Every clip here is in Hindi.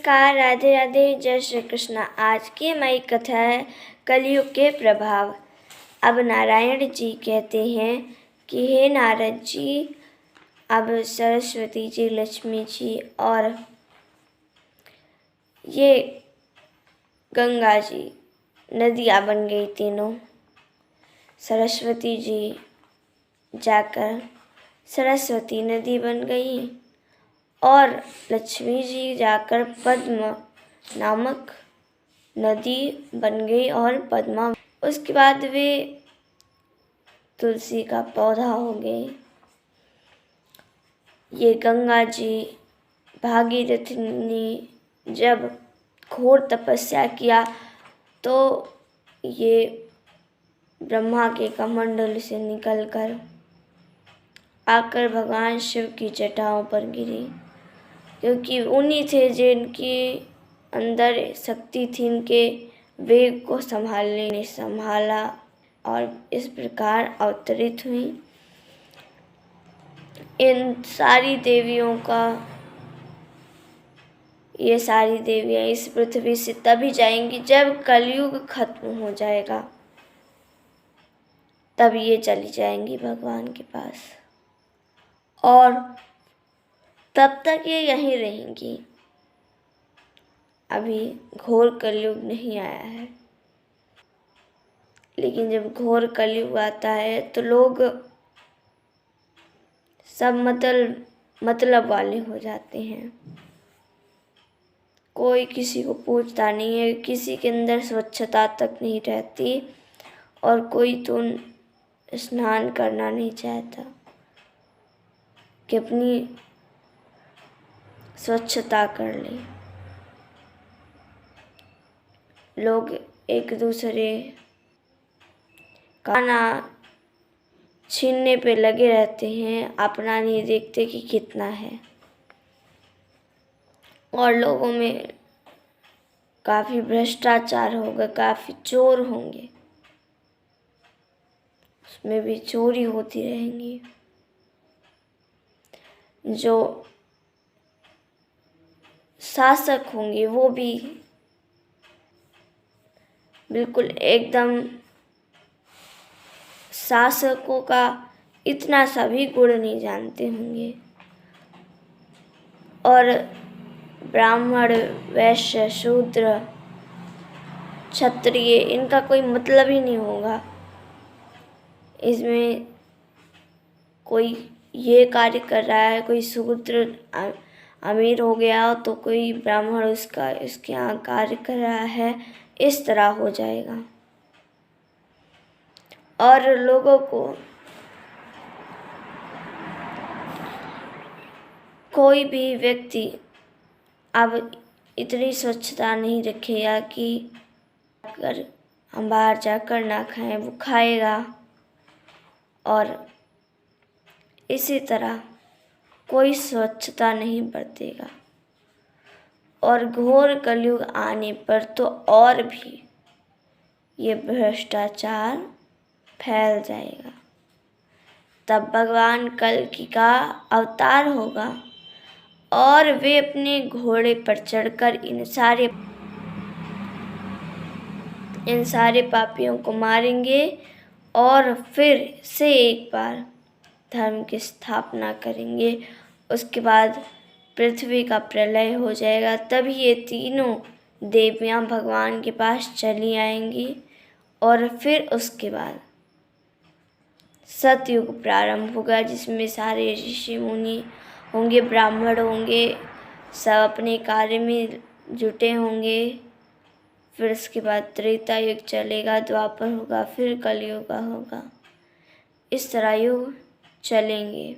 नमस्कार, राधे राधे, जय श्री कृष्ण। आज की हमारी कथा है कलयुग के प्रभाव। अब नारायण जी कहते हैं कि हे नारद जी, अब सरस्वती जी, लक्ष्मी जी और ये गंगा जी नदियाँ बन गई तीनों। सरस्वती जी जाकर सरस्वती नदी बन गई और लक्ष्मी जी जाकर पद्म नामक नदी बन गई और पद्मा। उसके बाद वे तुलसी का पौधा हो गए। ये गंगा जी भागीरथी ने जब घोर तपस्या किया तो ये ब्रह्मा के कमंडल से निकलकर आकर भगवान शिव की जटाओं पर गिरी, क्योंकि उन्हीं थे जिनके अंदर शक्ति थी, इनके वेग को संभालने ने संभाला और इस प्रकार अवतरित हुई। इन सारी देवियों का, ये सारी देवियाँ इस पृथ्वी से तभी जाएंगी जब कलयुग खत्म हो जाएगा, तब ये चली जाएंगी भगवान के पास और तब तक ये यहीं रहेंगी। अभी घोर कलयुग नहीं आया है, लेकिन जब घोर कलयुग आता है तो लोग सब मतलब वाले हो जाते हैं। कोई किसी को पूछता नहीं है, किसी के अंदर स्वच्छता तक नहीं रहती और कोई तो स्नान करना नहीं चाहता कि अपनी स्वच्छता कर ले। लोग एक दूसरे खाना छीनने पे लगे रहते हैं, अपना नहीं देखते कि कितना है। और लोगों में काफ़ी भ्रष्टाचार होगा, काफ़ी चोर होंगे, उसमें भी चोरी होती रहेंगी। जो शासक होंगे वो भी बिल्कुल एकदम शासकों का इतना सा भी गुण नहीं जानते होंगे और ब्राह्मण, वैश्य, शूद्र, क्षत्रिय, इनका कोई मतलब ही नहीं होगा। इसमें कोई ये कार्य कर रहा है, कोई शूद्र अमीर हो गया तो कोई ब्राह्मण उसके यहाँ कार्य कर रहा है, इस तरह हो जाएगा। और लोगों को कोई भी व्यक्ति अब इतनी स्वच्छता नहीं रखेगा कि अगर हम बाहर जाकर ना खाएं, वो खाएगा। और इसी तरह कोई स्वच्छता नहीं बरतेगा और घोर कलयुग आने पर तो और भी ये भ्रष्टाचार फैल जाएगा। तब भगवान कल्कि का अवतार होगा और वे अपने घोड़े पर चढ़कर इन सारे पापियों को मारेंगे और फिर से एक बार धर्म की स्थापना करेंगे। उसके बाद पृथ्वी का प्रलय हो जाएगा, तभी ये तीनों देवियाँ भगवान के पास चली आएंगी और फिर उसके बाद सतयुग प्रारंभ होगा, जिसमें सारे ऋषि मुनि होंगे, ब्राह्मण होंगे, सब अपने कार्य में जुटे होंगे। फिर उसके बाद त्रेता युग चलेगा, द्वापर होगा, फिर कलयुग होगा। इस तरह युग चलेंगे।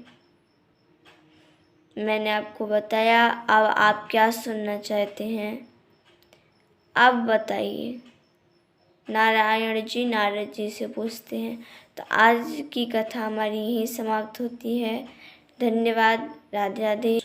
मैंने आपको बताया, अब आप क्या सुनना चाहते हैं आप बताइए। नारायण जी नारद जी से पूछते हैं। तो आज की कथा हमारी यहीं समाप्त होती है। धन्यवाद। राधे राधे।